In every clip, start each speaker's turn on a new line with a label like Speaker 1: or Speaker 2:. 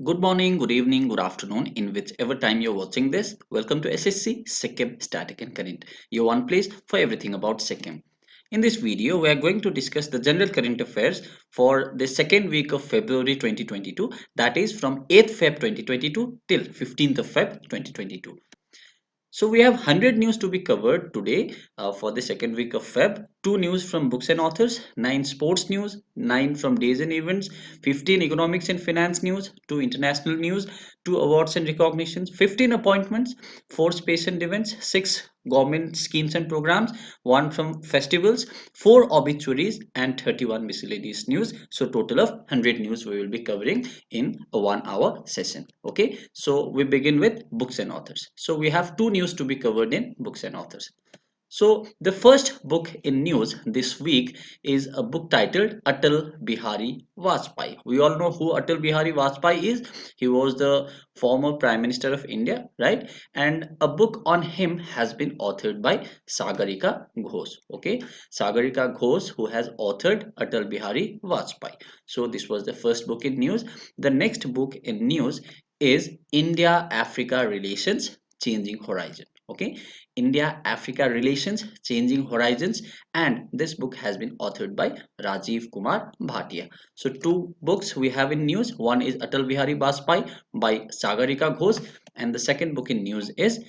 Speaker 1: Good morning, good evening, good afternoon, in whichever time you're watching this. Welcome to SSC Sikkim Static and Current, your one place for everything about Sikkim. In this video, we are going to discuss the general current affairs for the second week of February 2022, that is from 8th Feb 2022 till 15th of Feb 2022. So we have 100 news to be covered today for the second week of Feb. 2 news from books and authors, 9 sports news, 9 from days and events, 15 economics and finance news, 2 international news, 2 awards and recognitions, 15 appointments, 4 space and events, 6 government schemes and programs, 1 from festivals, 4 obituaries and 31 miscellaneous news. So total of 100 news we will be covering in a 1 hour session. Okay, so we begin with books and authors. So we have 2 news to be covered in books and authors. So the first book in news this week is a book titled Atal Bihari Vajpayee. We all know who Atal Bihari Vajpayee is. He was the former Prime Minister of India, right? And a book on him has been authored by Sagarika Ghosh. Okay, Sagarika Ghosh, who has authored Atal Bihari Vajpayee. So this was the first book in news. The next book in news is India Africa Relations Changing Horizon. Okay, India Africa Relations Changing Horizons, and this book has been authored by Rajiv Kumar Bhatia. So two books we have in news. One is Atal Bihari Vajpayee by Sagarika Ghosh, and the second book in news is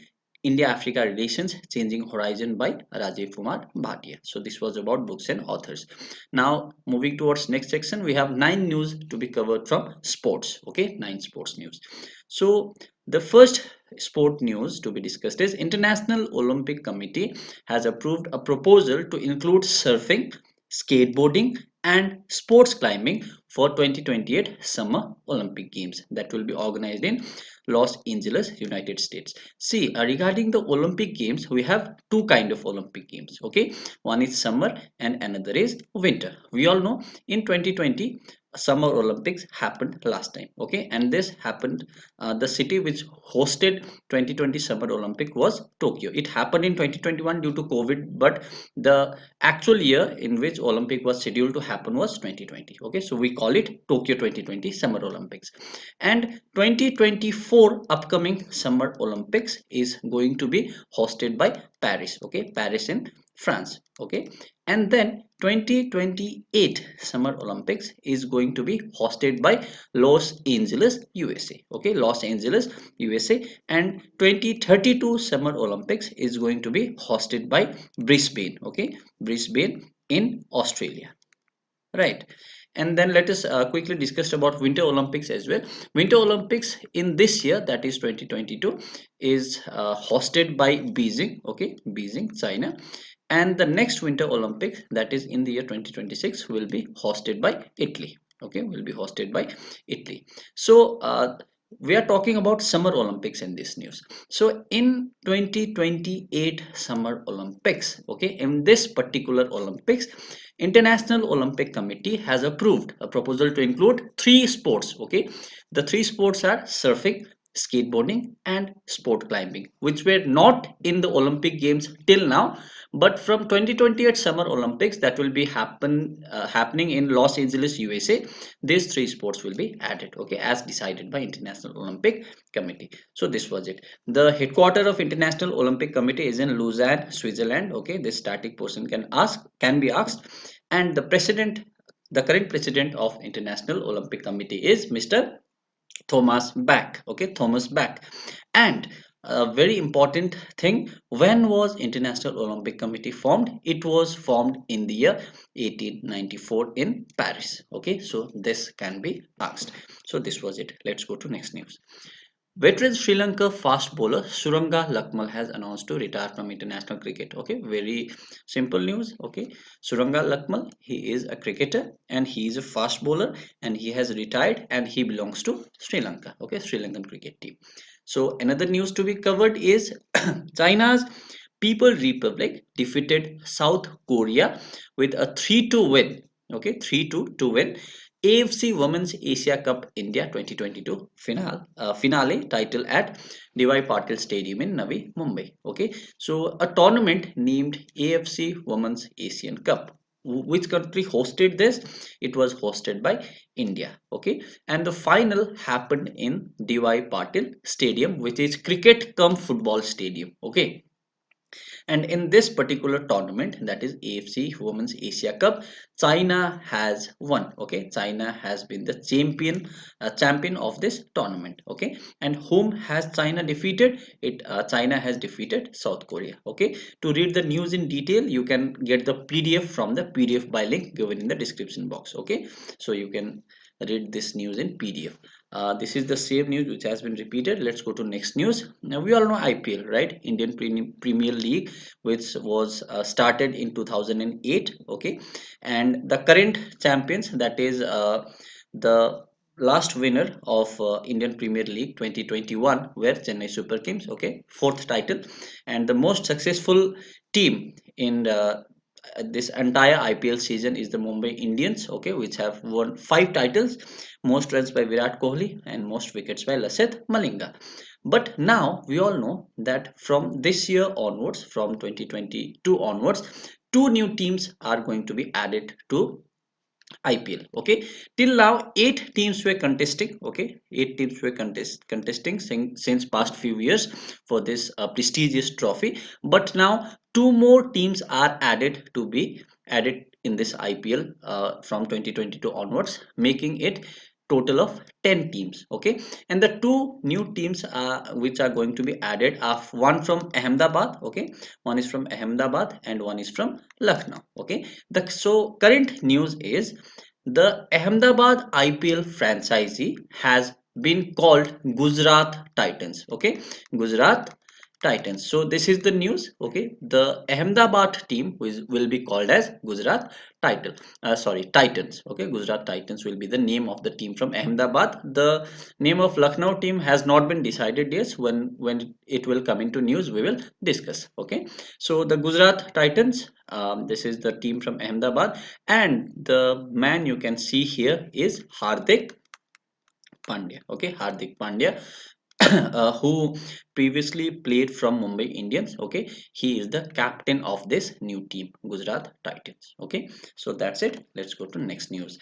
Speaker 1: India Africa Relations Changing Horizon by Rajiv Kumar Bhatia. So this was about books and authors. Now moving towards next section, we have 9 news to be covered from sports. Okay, 9 sports news. So the first sport news to be discussed is International Olympic Committee has approved a proposal to include surfing, skateboarding and sports climbing for 2028 Summer Olympic Games that will be organized in Los Angeles, United States. See, regarding the Olympic Games, we have two kind of Olympic Games. Okay, one is summer and another is winter. We all know in 2020 Summer Olympics happened last time. Okay, and this happened. The city which hosted 2020 Summer Olympic was Tokyo. It happened in 2021 due to COVID, but the actual year in which Olympic was scheduled to happen was 2020. Okay, so we call it Tokyo 2020 Summer Olympics. And 2024 upcoming Summer Olympics is going to be hosted by Paris. Okay, Paris in France. Okay, and then 2028 Summer Olympics is going to be hosted by Los Angeles, USA. Okay, Los Angeles, USA, and 2032 Summer Olympics is going to be hosted by Brisbane. Okay, Brisbane in Australia, right? And then let us quickly discuss about Winter Olympics as well. Winter Olympics in this year, that is 2022, is hosted by Beijing. Okay, Beijing, China. And the next Winter Olympics, that is in the year 2026, will be hosted by Italy. Okay, will be hosted by Italy. So we are talking about Summer Olympics in this news. So in 2028 Summer Olympics, okay, in this particular Olympics, International Olympic Committee has approved a proposal to include 3 sports. Okay, the 3 sports are surfing, skateboarding and sport climbing, which were not in the Olympic Games till now, but from 2028 Summer Olympics that will be happening in Los Angeles, USA, these 3 sports will be added. Okay, as decided by International Olympic Committee. So this was it. The headquarter of International Olympic Committee is in Lausanne, Switzerland. Okay, this static person can be asked, and the current president of International Olympic Committee is Mr. Thomas Bach. Okay, Thomas Bach. And a very important thing, when was International Olympic Committee formed? It was formed in the year 1894 in Paris. Okay, so this can be asked. So this was it. Let's go to next news. Veteran Sri Lanka fast bowler Suranga Lakmal has announced to retire from international cricket. Okay, very simple news. Okay, Suranga Lakmal, he is a cricketer and he is a fast bowler and he has retired and he belongs to Sri Lanka. Okay, Sri Lankan cricket team. So another news to be covered is China's People Republic defeated South Korea with a 3-2 win. Okay, 3-2 win. AFC Women's Asia Cup India 2022 finale title at DY Patil Stadium in Navi Mumbai. Okay, so a tournament named AFC Women's Asian Cup which country hosted this? It was hosted by India. Okay, and the final happened in DY Patil Stadium, which is cricket cum football stadium. Okay, and in this particular tournament, that is AFC Women's Asia Cup, China has won. Okay, China has been the champion of this tournament. Okay, and whom has China defeated? China has defeated South Korea. Okay, to read the news in detail, you can get the PDF from the PDF by link given in the description box. Okay, so you can read this news in PDF. This is the same news which has been repeated. Let's go to next news. Now we all know IPL, right? Indian Premier League, which was started in 2008. Okay, and the current champions, that is the last winner of Indian Premier League 2021 were Chennai Super Kings. Okay, fourth title, and the most successful team in this entire IPL season is the Mumbai Indians, okay, which have won 5 titles, most runs by Virat Kohli and most wickets by Lasith Malinga. But now we all know that from this year onwards, from 2022 onwards, two new teams are going to be added to IPL. Okay, till now 8 teams were contesting. Okay, 8 teams were contesting since past few years for this prestigious trophy. But now two more teams are added to be added in this IPL from 2022 onwards, making it total of 10 teams. Okay, and the two new teams which are going to be added are one from Ahmedabad. Okay, one is from Ahmedabad and one is from Lucknow. Okay, the so current news is the Ahmedabad IPL franchisee has been called Gujarat Titans. Okay, Gujarat Titans. So this is the news. Okay, the Ahmedabad team will be called as Gujarat Titans. Okay, Gujarat Titans will be the name of the team from Ahmedabad. The name of Lucknow team has not been decided yet. When it will come into news, we will discuss. Okay, so the Gujarat Titans. This is the team from Ahmedabad, and the man you can see here is Hardik Pandya. Okay, Hardik Pandya, who previously played from Mumbai Indians. Okay, he is the captain of this new team, Gujarat Titans. Okay, so that's it. Let's go to next news.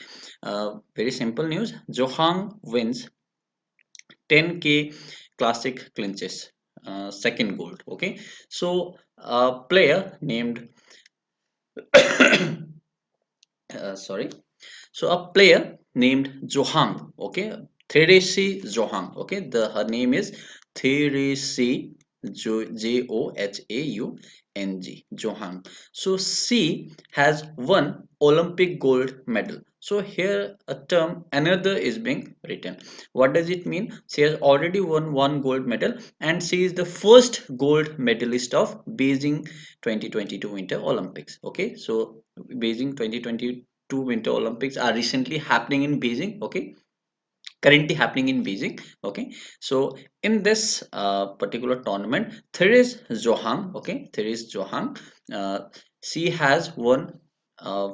Speaker 1: Very simple news. Johang wins 10K classic clinches, second gold. Okay, so a player named sorry, so a player named Johang, okay, Therese Johang, okay, her name is Therese Johang, Johang. So she has won Olympic gold medal. So here a term another is being written. What does it mean? She has already won one gold medal and she is the first gold medalist of Beijing 2022 Winter Olympics. Okay, so Beijing 2022 Winter Olympics are recently happening in Beijing. Okay, currently happening in Beijing. Okay, so in this particular tournament, Therese Johaug, okay, Therese Johaug, she has won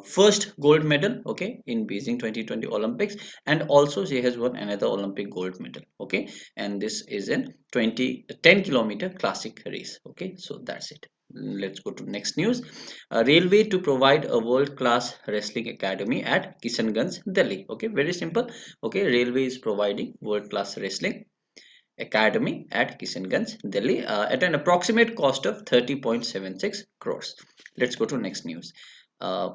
Speaker 1: first gold medal, okay, in Beijing 2020 Olympics, and also she has won another Olympic gold medal. Okay, and this is in 10 kilometer classic race. Okay, so that's it. Let's go to next news. Railway to provide a world-class wrestling academy at Kishanganj, Delhi. Okay, very simple. Okay, Railway is providing world-class wrestling academy at Kishanganj, Delhi at an approximate cost of 30.76 crores. Let's go to next news. Uh,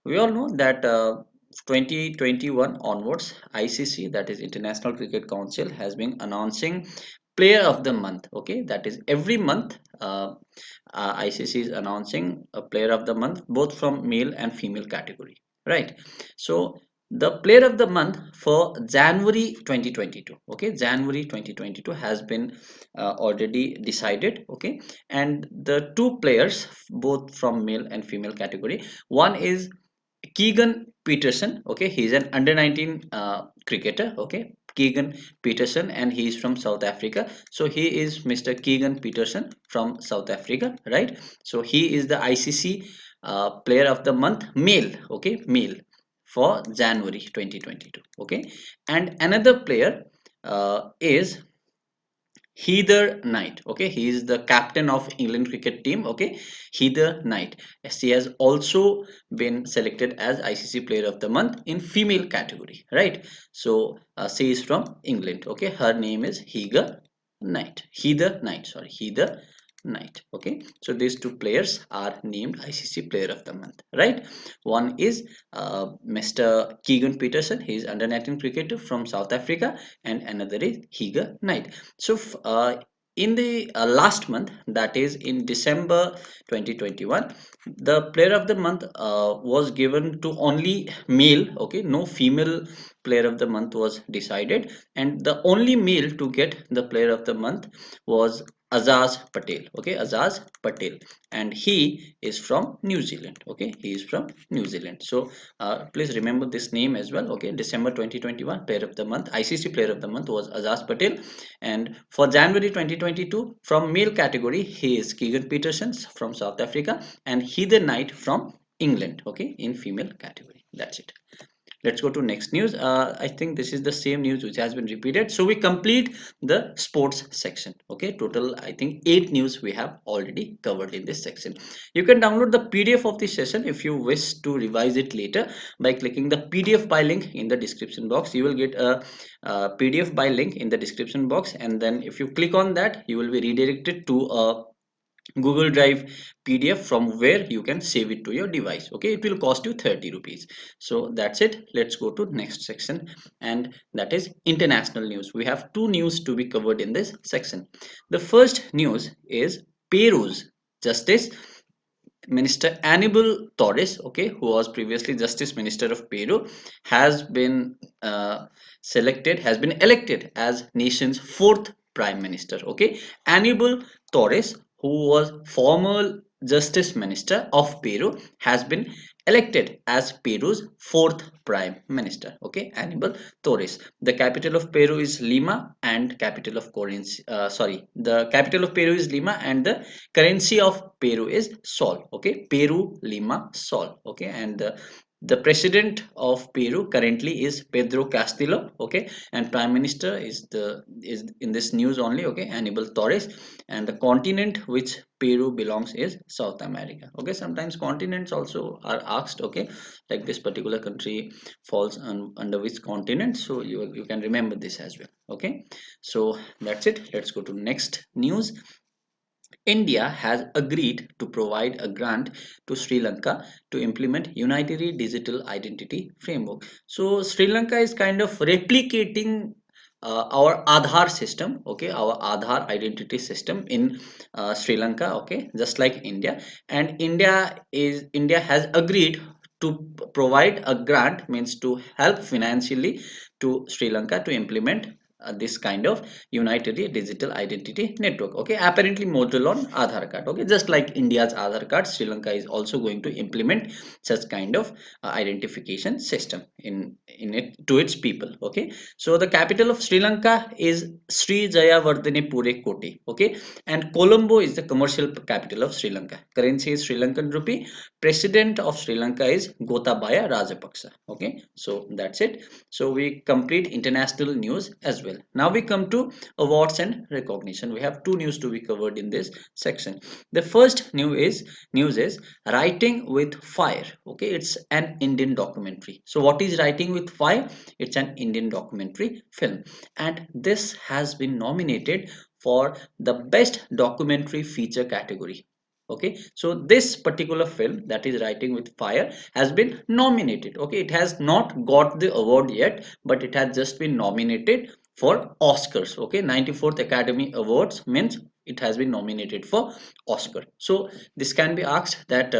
Speaker 1: we all know that 2021 onwards, ICC, that is International Cricket Council, has been announcing player of the month. Okay, that is every month ICC is announcing a player of the month both from male and female category, right? So the player of the month for January 2022, okay, January 2022 has been already decided. Okay, and the two players both from male and female category, one is Keegan Peterson. Okay, he's an under 19 cricketer. Okay, Keegan Peterson, and he is from South Africa. So he is Mr. Keegan Peterson from South Africa, right? So he is the ICC player of the month male. Okay, male for January 2022. Okay, and another player is Heather Knight. Okay, he is the captain of England cricket team. Okay, Heather Knight. She has also been selected as ICC Player of the Month in female category. Right. So she is from England. Okay, her name is Heather Knight. Heather Knight. Sorry, Heather Knight. Okay, so these two players are named ICC Player of the Month. Right. One is Mr. Keegan Peterson. He is under 19 cricketer from South Africa, and another is Heather Knight. So in the last month, that is in December 2021, the Player of the Month was given to only male. Okay, no female Player of the Month was decided, and the only male to get the Player of the Month was Azaz Patel. Okay, Azaz Patel, and he is from New Zealand. Okay, he is from New Zealand. So please remember this name as well. Okay, December 2021 Player of the Month, ICC Player of the Month was Azaz Patel, and for January 2022 from male category he is Keegan Peterson from South Africa, and Heather Knight from England. Okay, in female category. That's it. Let's go to next news. I think this is the same news which has been repeated, so we complete the sports section. Okay, total I think 8 news we have already covered in this section. You can download the PDF of this session if you wish to revise it later by clicking the PDF by link in the description box. You will get a PDF by link in the description box, and then if you click on that you will be redirected to a Google Drive PDF from where you can save it to your device. Okay, it will cost you 30 rupees. So that's it. Let's go to next section, and that is international news. We have two news to be covered in this section. The first news is Peru's Justice Minister Anibal Torres, okay, who was previously Justice Minister of Peru, has been has been elected as nation's fourth Prime Minister. Okay, Anibal Torres, who was former Justice Minister of Peru, has been elected as Peru's fourth Prime Minister. Okay, Anibal Torres. The capital of Peru is Lima, and capital of the capital of Peru is Lima, and the currency of Peru is Sol. Okay, Peru, Lima, Sol. Okay, and the president of Peru currently is Pedro Castillo. Okay, and prime minister is in this news only. Okay, Anibal Torres, and the continent which Peru belongs is South America. Okay, sometimes continents also are asked. Okay, like this particular country falls under which continent, so you can remember this as well. Okay, so that's it. Let's go to next news. India has agreed to provide a grant to Sri Lanka to implement unitary digital identity framework. So Sri Lanka is kind of replicating our Aadhaar system, okay, our Aadhaar identity system in Sri Lanka, okay, just like India. And India has agreed to provide a grant, means to help financially to Sri Lanka to implement this kind of unitary digital identity network. Okay, apparently model on Aadhaar card. Okay, just like India's Aadhaar card, Sri Lanka is also going to implement such kind of identification system in it to its people. Okay, so the capital of Sri Lanka is Sri Jayawardene Pure Koti. Okay, and Colombo is the commercial capital of Sri Lanka. Currency is Sri Lankan rupee. President of Sri Lanka is Gotabaya Rajapaksa. Okay, so that's it. So we complete international news as well. Now we come to awards and recognition. We have two news to be covered in this section. The first news is Writing with Fire. Okay, it's an Indian documentary. So what is Writing with Fire? It's an Indian documentary film, and this has been nominated for the best documentary feature category. Okay, so this particular film, that is Writing with Fire, has been nominated. Okay, it has not got the award yet, but it has just been nominated for Oscars. Okay, 94th Academy Awards means it has been nominated for Oscar. So this can be asked that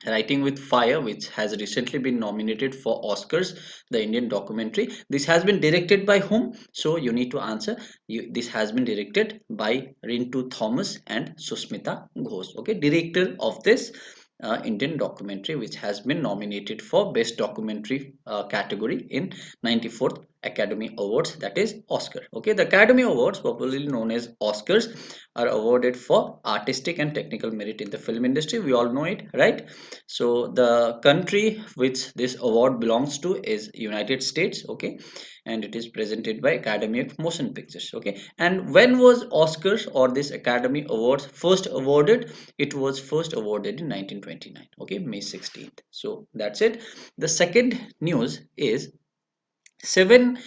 Speaker 1: Writing with Fire, which has recently been nominated for Oscars, the Indian documentary, this has been directed by whom? So you need to answer. This has been directed by Rintu Thomas and Susmita Ghosh. Okay, director of this Indian documentary, which has been nominated for best documentary category in 94th Academy Awards, that is Oscar. Okay, the Academy Awards, popularly known as Oscars, are awarded for artistic and technical merit in the film industry. We all know it, right? So the country which this award belongs to is United States. Okay, and it is presented by Academy of Motion Pictures. Okay, and when was Oscars or this Academy Awards first awarded? It was first awarded in 1929. Okay, May 16th. So that's it. The second news is seven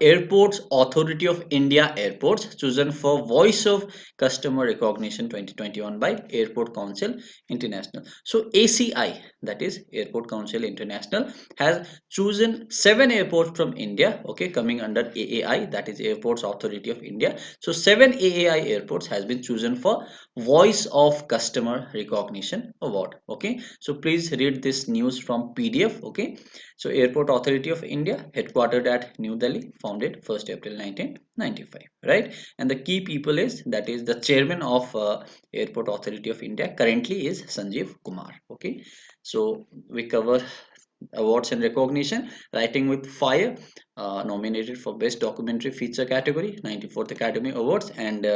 Speaker 1: airports authority of India airports chosen for voice of customer recognition 2021 by Airport Council International. So ACI, that is Airport Council International, has chosen seven airports from India, okay, coming under AAI, that is Airports Authority of India. So seven AAI airports has been chosen for voice of customer recognition award. Okay, so please read this news from PDF. Okay, so Airport Authority of India, headquartered at New Delhi, founded 1st April 1995, right? And the key people is, that is the chairman of Airport Authority of India currently is Sanjeev Kumar. Okay, so we cover awards and recognition. Writing with Fire, nominated for best documentary feature category, 94th Academy Awards, and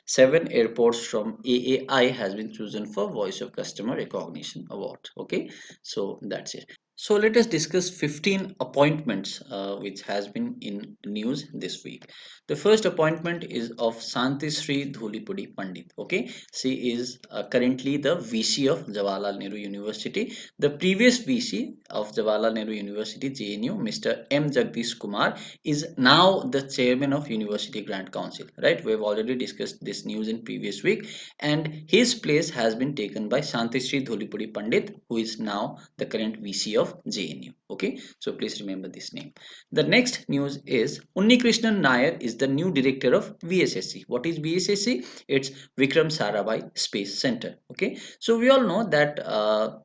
Speaker 1: seven airports from AAI has been chosen for voice of customer recognition award. Okay, so that's it. So let us discuss 15 appointments which has been in news this week. The first appointment is of Santi Sri Dhulipudi Pandit. Okay, she is currently the VC of Jawaharlal Nehru University. The previous VC of Jawaharlal Nehru University JNU, Mr. M. Jagdish Kumar, is now the chairman of University Grant Council. Right, we have already discussed this news in previous week, and his place has been taken by Santi Sri Dhulipudi Pandit, who is now the current VC of JNU. Okay, so please remember this name. The next news is Unnikrishnan Nair is the new director of VSSC. What is VSSC? It's Vikram Sarabhai Space Center. Okay, so we all know that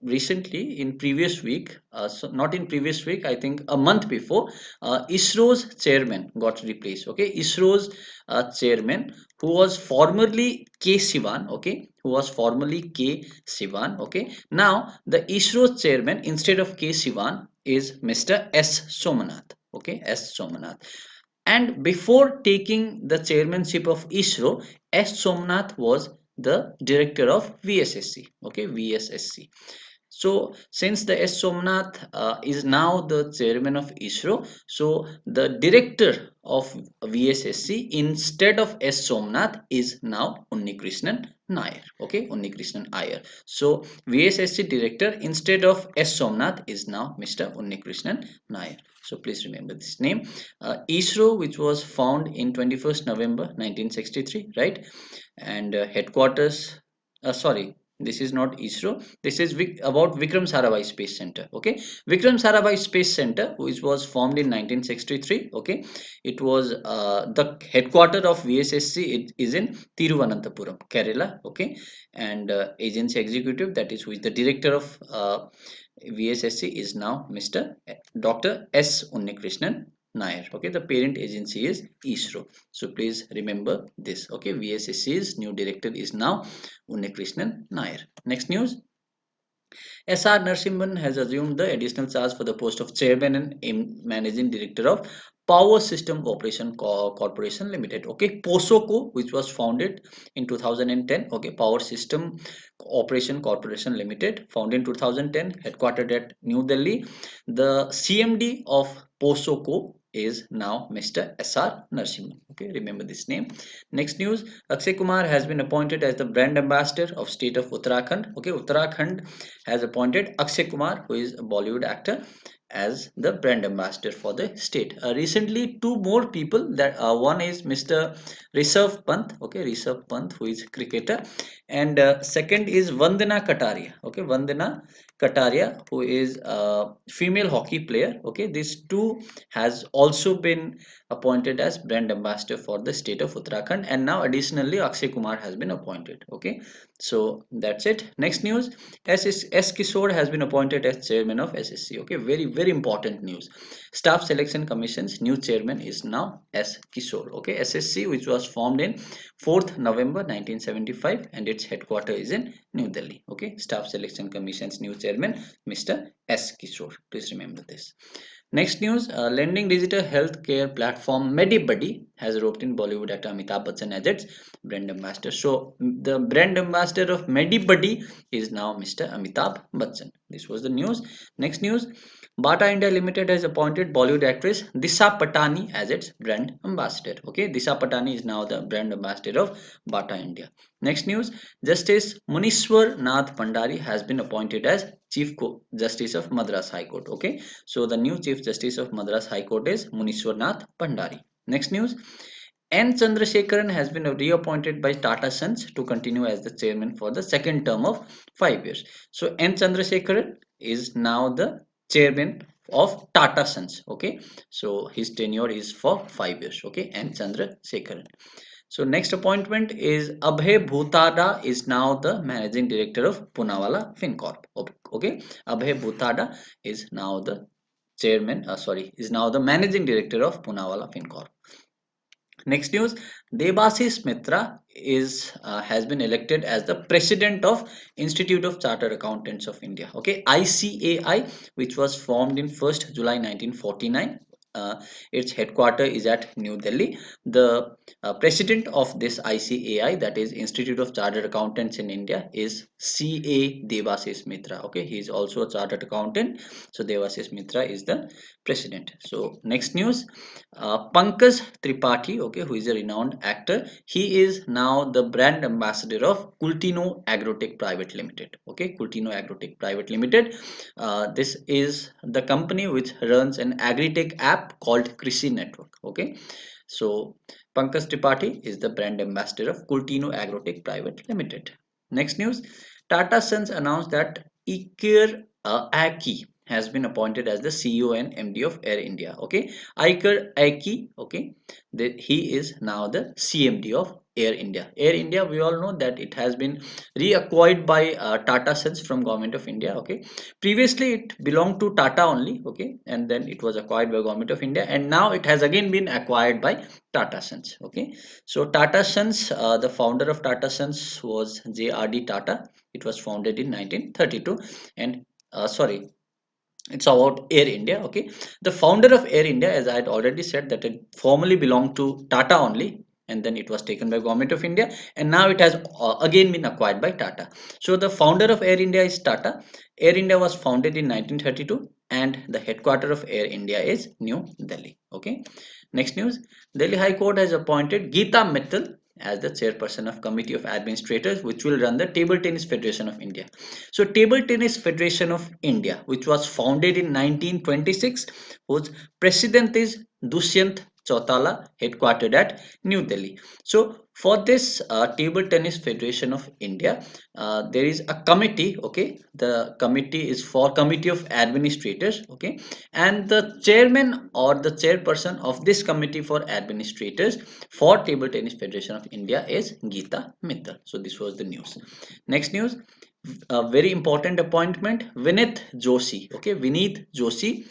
Speaker 1: recently in previous week, so not in previous week, I think a month before, ISRO's chairman got replaced. Okay, ISRO's chairman, who was formerly K Sivan, okay, who was formerly K Sivan, okay. Now the ISRO chairman instead of K Sivan is Mr. S Somanath, okay, S Somanath. And before taking the chairmanship of ISRO, S Somnath was the director of VSSC, okay, VSSC. So since the S Somnath is now the chairman of ISRO, so the director of VSSC instead of S Somnath is now Unnikrishnan Nair. Okay, Unnikrishnan Iyer. So VSSC director instead of S Somnath is now Mr. Unnikrishnan Nair. So please remember this name. ISRO, which was found in 21st November 1963, right? And headquarters, sorry, this is not ISRO. This is about Vikram Sarabhai Space Center. Okay, Vikram Sarabhai Space Center, which was formed in 1963. Okay, it was the headquarter of VSSC. It is in Tiruvananthapuram, Kerala. Okay, and agency executive, that is who is the director of VSSC, is now Mr. Dr. S Unnikrishnan Nair. Okay, the parent agency is ISRO. So please remember this. Okay, VSSC's new director is now Unnikrishnan Nair. Next news. SR Narasimhan has assumed the additional charge for the post of chairman and managing director of Power System Operation Corporation Limited. Okay, POSOCO, which was founded in 2010. Okay, Power System Operation Corporation Limited, founded in 2010, headquartered at New Delhi. The CMD of POSOCO is now Mr. SR Narasimhan. Okay, remember this name. Next news, Akshay Kumar has been appointed as the brand ambassador of state of Uttarakhand. Okay, Uttarakhand has appointed Akshay Kumar, who is a Bollywood actor, as the brand ambassador for the state. Recently, two more people, that one is Mr. Rishabh Pant, okay, Rishabh Pant, who is cricketer, and second is Vandana Kataria, okay, Vandana Kataria, who is a female hockey player. Okay, these two has also been appointed as brand ambassador for the state of Uttarakhand, and now additionally Akshay Kumar has been appointed. Okay, so that's it. Next news, S Kishore has been appointed as chairman of SSC. Okay, very important news. Staff Selection Commission's new chairman is now S Kishore. Okay, SSC, which was formed in 4th November 1975, and its headquarters is in New Delhi. Okay, Staff Selection Commission's new chairman Mr. S Kishore. Please remember this. Next news, lending digital healthcare platform MediBuddy has roped in Bollywood actor Amitabh Bachchan as its brand ambassador. So the brand ambassador of MediBuddy is now Mr. Amitabh Bachchan. This was the news. Next news, Bata India Limited has appointed Bollywood actress Disha Patani as its brand ambassador. Okay, Disha Patani is now the brand ambassador of Bata India. Next news, Justice Munishwar Nath Pandari has been appointed as Chief Justice of Madras High Court. Okay, so the new Chief Justice of Madras High Court is Munishwar Nath Pandari. Next news, N. Chandrasekharan has been reappointed by Tata Sons to continue as the chairman for the second term of 5 years. So N. Chandrasekharan is now the chairman of Tata Sons. Okay, so his tenure is for 5 years. Okay, N. Chandrasekharan. So next appointment is Abhay Bhutada is now the managing director of Poonawalla FinCorp. Okay, Abhay Bhutada is now the chairman. Is now the managing director of Poonawalla FinCorp. Next news, Debasis Mitra has been elected as the president of Institute of Chartered Accountants of India. Okay, ICAI, which was formed in 1st July 1949. Its headquarter is at New Delhi. The president of this ICAI, that is Institute of Chartered Accountants in India, is CA Debasis Mitra. Okay, he is also a chartered accountant. So Debasis Mitra is the president. So next news, Pankaj Tripathi, okay, who is a renowned actor, he is now the brand ambassador of Cultino Agrotech Private Limited. Okay, Cultino Agrotech Private Limited. This is the company which runs an agri-tech app called Krishi Network. Okay, so Pankaj Tripathi is the brand ambassador of Cultino Agrotech Private Limited. Next news, Tata Sons announced that Iker Aki has been appointed as the CEO and MD of Air India. Okay, Iker Aki, okay, he is now the CMD of Air India. Air India, we all know that it has been reacquired by Tata Sons from Government of India. Okay, previously it belonged to Tata only. Okay, and then it was acquired by Government of India, and now it has again been acquired by Tata Sons. Okay, so Tata Sons, the founder of Tata Sons was J.R.D. Tata. It was founded in 1932, and it's about Air India. Okay, the founder of Air India, as I had already said, that it formerly belonged to Tata only, and then it was taken by Government of India, and now it has again been acquired by Tata. So the founder of Air India is Tata. Air India was founded in 1932, and the headquarter of Air India is New Delhi. Okay, next news, Delhi High Court has appointed Geeta Mittal as the chairperson of Committee of Administrators, which will run the Table Tennis Federation of India. So Table Tennis Federation of India, which was founded in 1926, whose president is Dushyant Chautala, headquartered at New Delhi. So for this Table Tennis Federation of India, there is a committee. Okay, the committee is for Committee of Administrators. Okay, and the chairman or the chairperson of this committee for administrators for Table Tennis Federation of India is Geeta Mittal. So this was the news. Next news, a very important appointment, Vinith Joshi. Okay, Vinith Joshi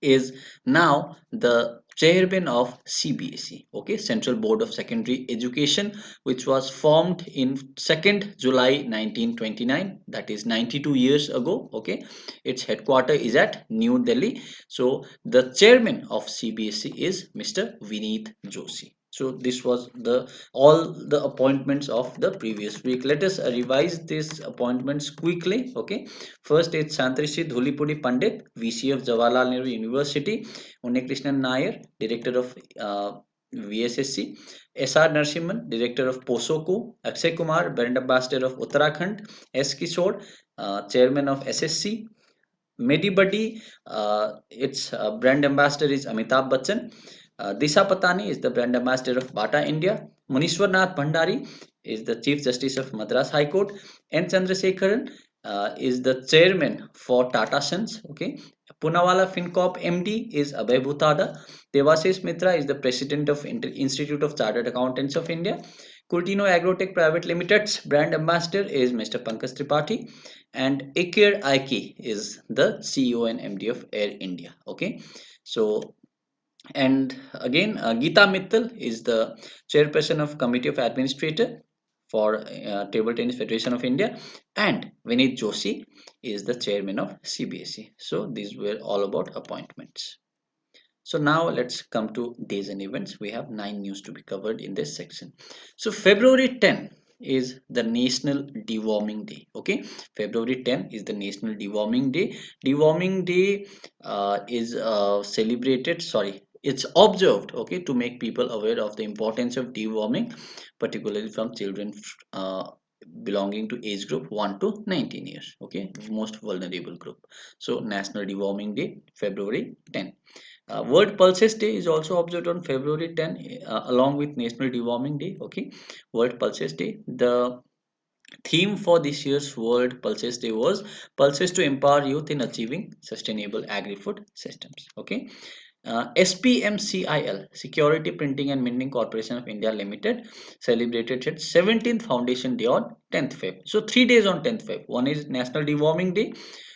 Speaker 1: is now the chairman of CBSE, okay, Central Board of Secondary Education, which was formed in 2nd July 1929, that is 92 years ago. Okay, its headquarter is at New Delhi. So the chairman of CBSE is Mr. Vineet Joshi. So this was the all the appointments of the previous week. Let us revise these appointments quickly. Okay, first is Shantrishi Dhulipudi Pandit, VC of Jawaharlal Nehru University, Unnikrishnan Nair, Director of VSSC, SR Narsimhan, Director of POSOCO, Akshay Kumar, Brand Ambassador of Uttarakhand, S. Kishore, Chairman of SSC, Medibuddy, its brand ambassador is Amitabh Bachchan. Disha Patani is the brand ambassador of Bata India. Munishwar Nath Bhandari is the Chief Justice of Madras High Court. N. Chandrasekharan is the chairman for Tata Sons. Okay. Poonawalla FinCorp MD is Abhay Bhutada. Devashish Mitra is the president of Institute of Chartered Accountants of India. Cultino Agrotech Private Limited's brand ambassador is Mr. Pankaj Tripathi, and Iker Aiki is the CEO and MD of Air India. Okay, so and again Geeta Mittal is the chairperson of Committee of Administrator for Table Tennis Federation of India, and Vineet Joshi is the chairman of CBSE. So these were all about appointments. So now let's come to days and events. We have 9 news to be covered in this section. So February 10 is the National Deworming Day. Okay, February 10 is the National Deworming Day. Deworming Day is celebrated. Sorry, it's observed. Okay, to make people aware of the importance of deworming, particularly from children belonging to age group 1 to 19 years. Okay, most vulnerable group. So National Deworming Day, February 10. World Pulses Day is also observed on February 10 along with National Deworming Day. Okay, World Pulses Day. The theme for this year's World Pulses Day was Pulses to Empower Youth in Achieving Sustainable Agri-Food Systems. Okay, SPMCIL, Security Printing and Minting Corporation of India Limited, celebrated its 17th Foundation Day on 10th Feb. So 3 days on 10th Feb. One is National Deworming Day,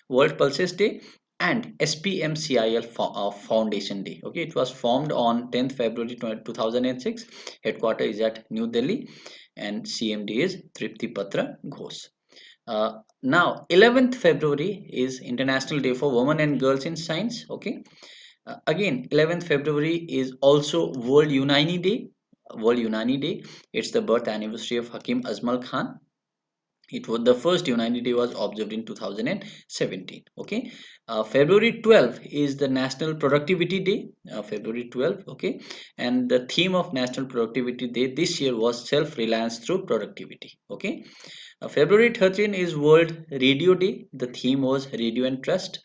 Speaker 1: World Pulses Day, and SPMCIL Foundation Day. Okay, it was formed on 10th February 2006. Headquarters is at New Delhi, and CMD is Tripti Patra Ghosh. Now 11th February is International Day for Women and Girls in Science. Okay, again 11th February is also World Unani Day. World Unani Day. It's the birth anniversary of Hakim Azmal Khan. It was the first Unani Day was observed in 2017. Okay, February 12th is the National Productivity Day. February 12th. Okay, and the theme of National Productivity Day this year was self-reliance through productivity. Okay, February 13th is World Radio Day. The theme was radio and trust.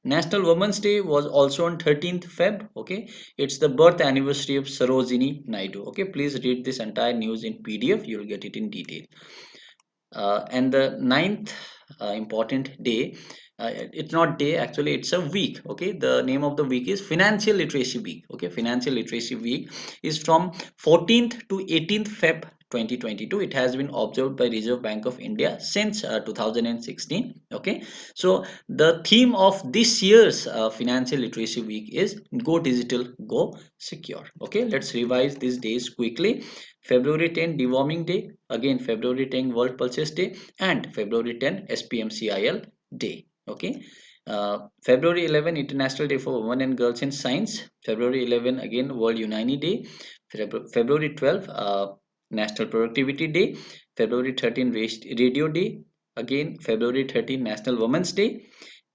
Speaker 1: National Women's Day was also on 13th Feb. Okay, it's the birth anniversary of Sarojini Naidu. Okay, please read this entire news in PDF. You'll get it in detail. And the ninth important day, it's not day, actually it's a week. Okay, the name of the week is Financial Literacy Week. Okay, Financial Literacy Week is from 14th to 18th Feb 2022. It has been observed by Reserve Bank of India since 2016. Okay, so the theme of this year's Financial Literacy Week is Go Digital, Go Secure. Okay, let's revise these days quickly. February 10 Deworming Day, again February 10 World Pulses Day, and February 10 SPMCIL Day. Okay, February 11 International Day for Women and Girls in Science. February 11 again World Unani Day. February 12 National Productivity Day. February 13 Radio Day. Again February 13 National Women's Day,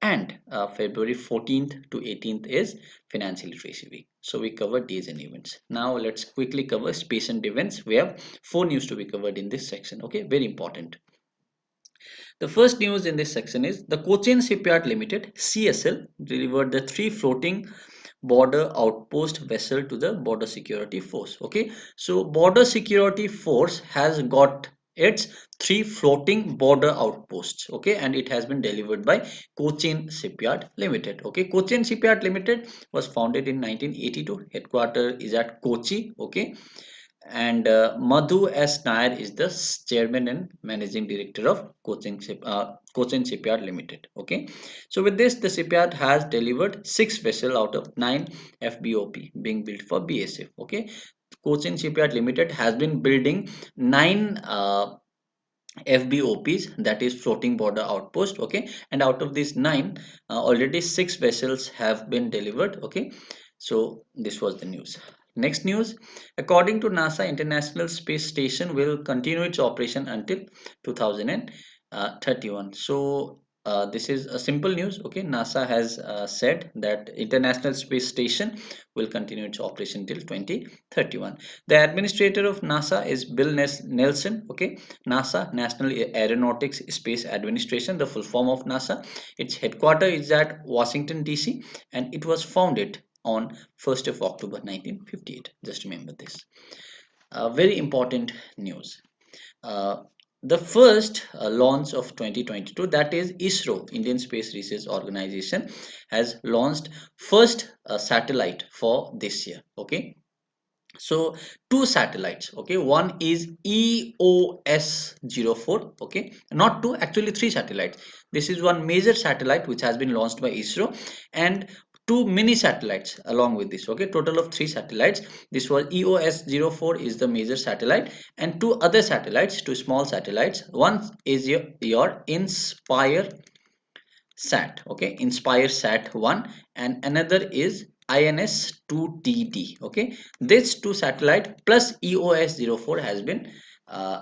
Speaker 1: and February 14th to 18th is Financial Literacy Week. So we covered days and events. Now let's quickly cover space and events. We have 4 news to be covered in this section. Okay, very important. The first news in this section is the Cochin Shipyard Limited (CSL) delivered the 3 floating border outpost vessel to the Border Security Force. Okay, so Border Security Force has got its 3 floating border outposts. Okay, and it has been delivered by Cochin Shipyard Limited. Okay, Cochin Shipyard Limited was founded in 1982. Headquarters is at Kochi. Okay, and Madhu S. Nair is the chairman and managing director of Cochin Shipyard Limited. Okay, so with this, the shipyard has delivered 6 vessels out of 9 FBOP being built for BSF. Okay, Cochin Shipyard Limited has been building 9 FBOPs, that is floating border outpost. Okay, and out of these 9, already 6 vessels have been delivered. Okay, so this was the news. Next news, according to NASA, International Space Station will continue its operation until 2031. So this is a simple news. Okay, NASA has said that International Space Station will continue its operation till 2031. The administrator of NASA is Bill Nelson. Okay, NASA, National Aeronautics Space Administration, the full form of NASA. Its headquarters is at Washington DC, and it was founded on 1st of October 1958. Just remember this. Very important news. The first launch of 2022, that is ISRO, Indian Space Research Organization, has launched first satellite for this year. Okay, so 2 satellites. Okay, one is EOS-04. Okay, not 2, actually 3 satellites. This is one major satellite which has been launched by ISRO, and two mini satellites along with this. Okay, total of three satellites. This was EOS-04 is the major satellite, and two other satellites, two small satellites. One is your Inspire Sat, okay, Inspire Sat 1, and another is INS 2TD. Okay, this two satellite plus EOS-04 has been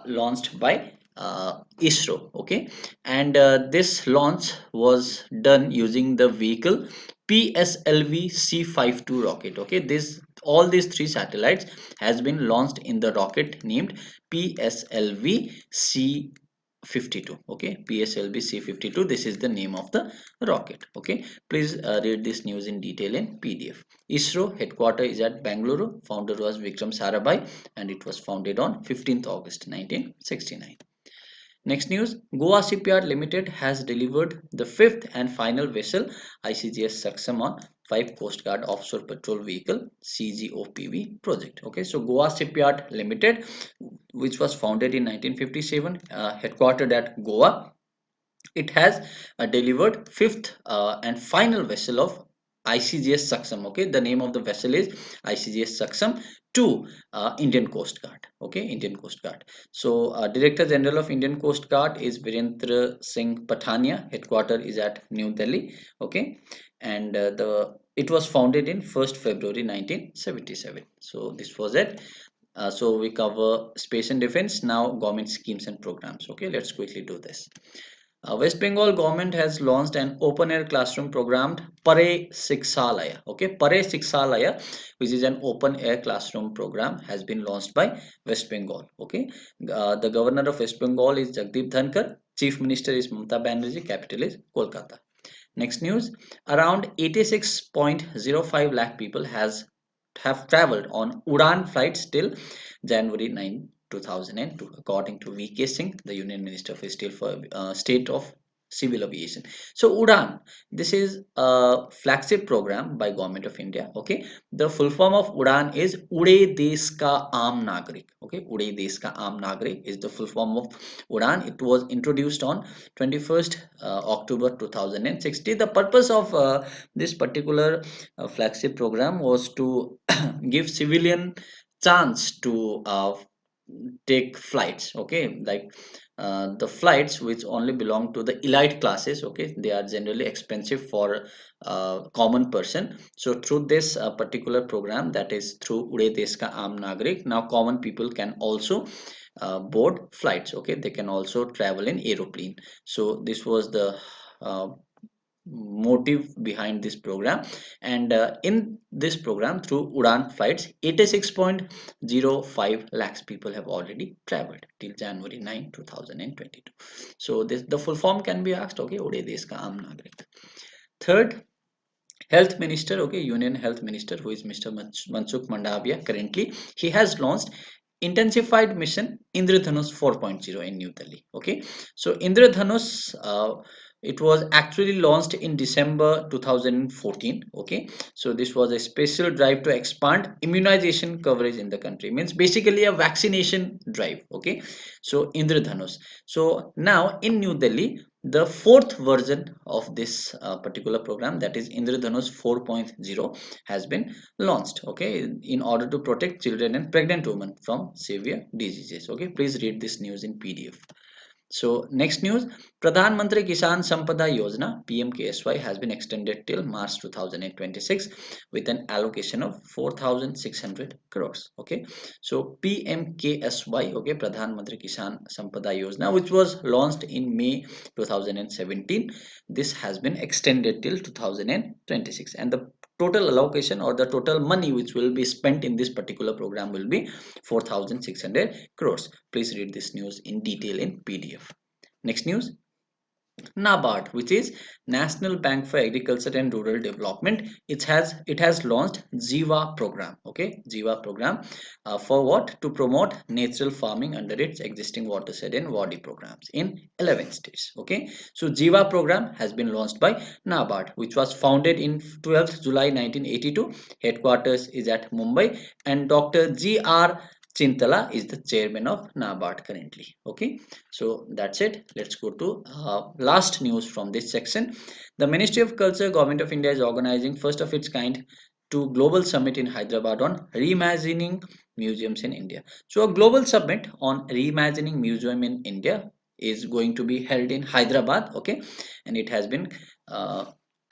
Speaker 1: launched by ISRO. Okay, and this launch was done using the vehicle PSLV C-52 rocket. Okay, this all these three satellites has been launched in the rocket named PSLV C-52. Okay, PSLV C-52, this is the name of the rocket. Okay, please read this news in detail in PDF. ISRO headquarter is at Bangalore. Founder was Vikram Sarabhai, and it was founded on 15th August 1969. Next news, Goa Shipyard Limited has delivered the fifth and final vessel ICGS Saxam on 5 Coast Guard Offshore Patrol Vehicle CGOPV project. Okay, so Goa Shipyard Limited, which was founded in 1957, headquartered at Goa, it has delivered fifth and final vessel of ICGS Saxam. Okay, the name of the vessel is ICGS Saxam to Indian Coast Guard. Okay, Indian Coast Guard. So Director General of Indian Coast Guard is Virendra Singh Pathania. Headquarter is at New Delhi. Okay, and the it was founded in 1st February 1977. So this was it. So we cover space and defense. Now government schemes and programs. Okay, let's quickly do this. West Bengal government has launched an open air classroom program, Pare Siksalaya. Okay, Pare Siksalaya, which is an open air classroom program, has been launched by West Bengal. Okay, the governor of West Bengal is Jagdeep Dhankar. Chief Minister is Mamata Banerjee. Capital is Kolkata. Next news, around 86.05 lakh people have traveled on Udan flights till January 9, 2002, according to VK Singh, the Union Minister of State of Civil Aviation. So Udan, this is a flagship program by Government of India. Okay, the full form of Udan is Ude Desh Ka Aam Nagrik. Okay, Ude Desh Ka Aam Nagrik is the full form of Udan. It was introduced on 21st October 2016. The purpose of this particular flagship program was to give civilian chance to take flights. Okay, like the flights which only belong to the elite classes. Okay, they are generally expensive for common person. So through this particular program, that is through Ude Desh Ka Aam Nagrik, now common people can also board flights. Okay, they can also travel in aeroplane. So this was the uh, motive behind this program, and in this program through Udan flights, 86.05 lakhs people have already traveled till January 9, 2022. So this the full form can be asked. Okay, Ude Desh Ka Aam Nagrik. Third, Health Minister, okay, Union Health Minister, who is Mr. Mansukh Mandavia, currently he has launched intensified mission Indradhanush 4.0 in New Delhi. Okay, so Indradhanush, it was actually launched in December 2014. Okay, so this was a special drive to expand immunization coverage in the country, means basically a vaccination drive. Okay, so Indradhanush. So now in New Delhi, the fourth version of this particular program, that is Indradhanush 4.0, has been launched. Okay, in order to protect children and pregnant women from severe diseases. Okay, please read this news in PDF. So next news, Pradhan Mantri Kisan Sampada Yojana PMKSY has been extended till March 2026 with an allocation of 4,600 crores. Okay, so PMKSY, okay, Pradhan Mantri Kisan Sampada Yojana, which was launched in May 2017, this has been extended till 2026, and the total allocation or the total money which will be spent in this particular program will be 4,600 crores. Please read this news in detail in PDF. Next news, NABARD, which is National Bank for Agriculture and Rural Development, it has launched Jiva program. Okay, Jiva program for what? To promote natural farming under its existing watershed and WADI programs in 11 states. Okay, so Jiva program has been launched by NABARD, which was founded in 12th July 1982. Headquarters is at Mumbai, and Dr. G.R. Chintala is the chairman of NABARD currently. Okay, so that's it. Let's go to last news from this section. The Ministry of Culture, Government of India is organizing first of its kind to global summit in Hyderabad on reimagining museums in India. So a global summit on reimagining museum in India is going to be held in Hyderabad. Okay, and it has been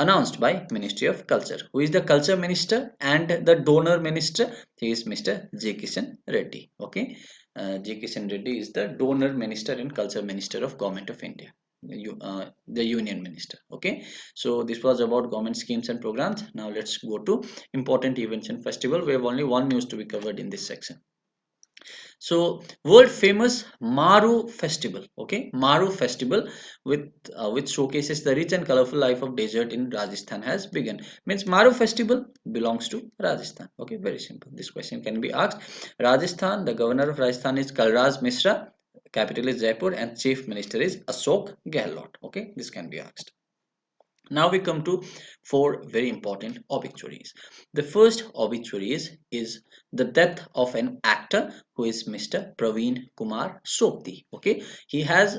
Speaker 1: announced by Ministry of Culture. Who is the culture minister and the donor minister? He is Mr. J. Kishan Reddy. Okay, J. Kishan Reddy is the donor minister and culture minister of Government of India. The union minister. Okay, so this was about government schemes and programs. Now let's go to important events and festival. We have only one news to be covered in this section. So world famous Maru festival, okay, Maru festival with which showcases the rich and colorful life of desert in Rajasthan has begun. Means Maru festival belongs to Rajasthan. Okay, very simple. This question can be asked. Rajasthan, the governor of Rajasthan is Kalraj Mishra, capital is Jaipur, and chief minister is Ashok Gehlot. Okay, this can be asked. Now we come to four very important obituaries. The first obituaries is the death of an actor who is Mr. Praveen Kumar Sopti. Okay, he has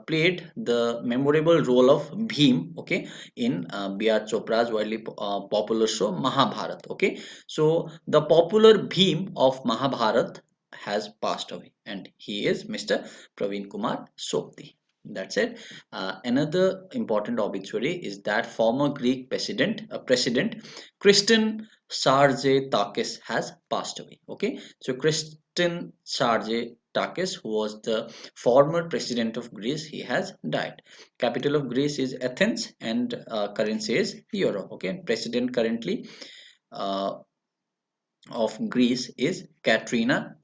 Speaker 1: played the memorable role of Bhim. Okay, in B.R. Chopra's widely popular show Mahabharat. Okay, so the popular Bhim of Mahabharat has passed away, and he is Mr. Praveen Kumar Sopti. That's it. Another important obituary is that former Greek president Kristin Sargetakis has passed away. Okay, so Kristin Sargetakis, who was the former president of Greece, he has died. Capital of Greece is Athens, and currency is euro. Okay, president currently uh, of Greece is Katrina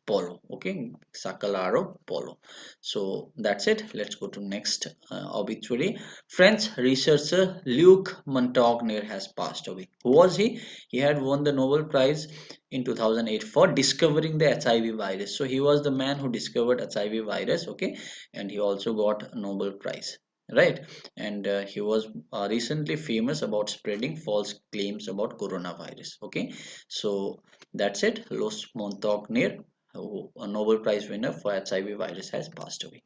Speaker 1: Polo. Okay, Sakalaro Polo. So that's it. Let's go to next obituary. French researcher Luc Montagnier has passed away. Who was he? He had won the Nobel Prize in 2008 for discovering the HIV virus. So he was the man who discovered HIV virus. Okay, and he also got a Nobel Prize, right? And he was recently famous about spreading false claims about coronavirus. Okay, so that's it. Los Montagnier, a Nobel Prize winner for HIV virus, has passed away.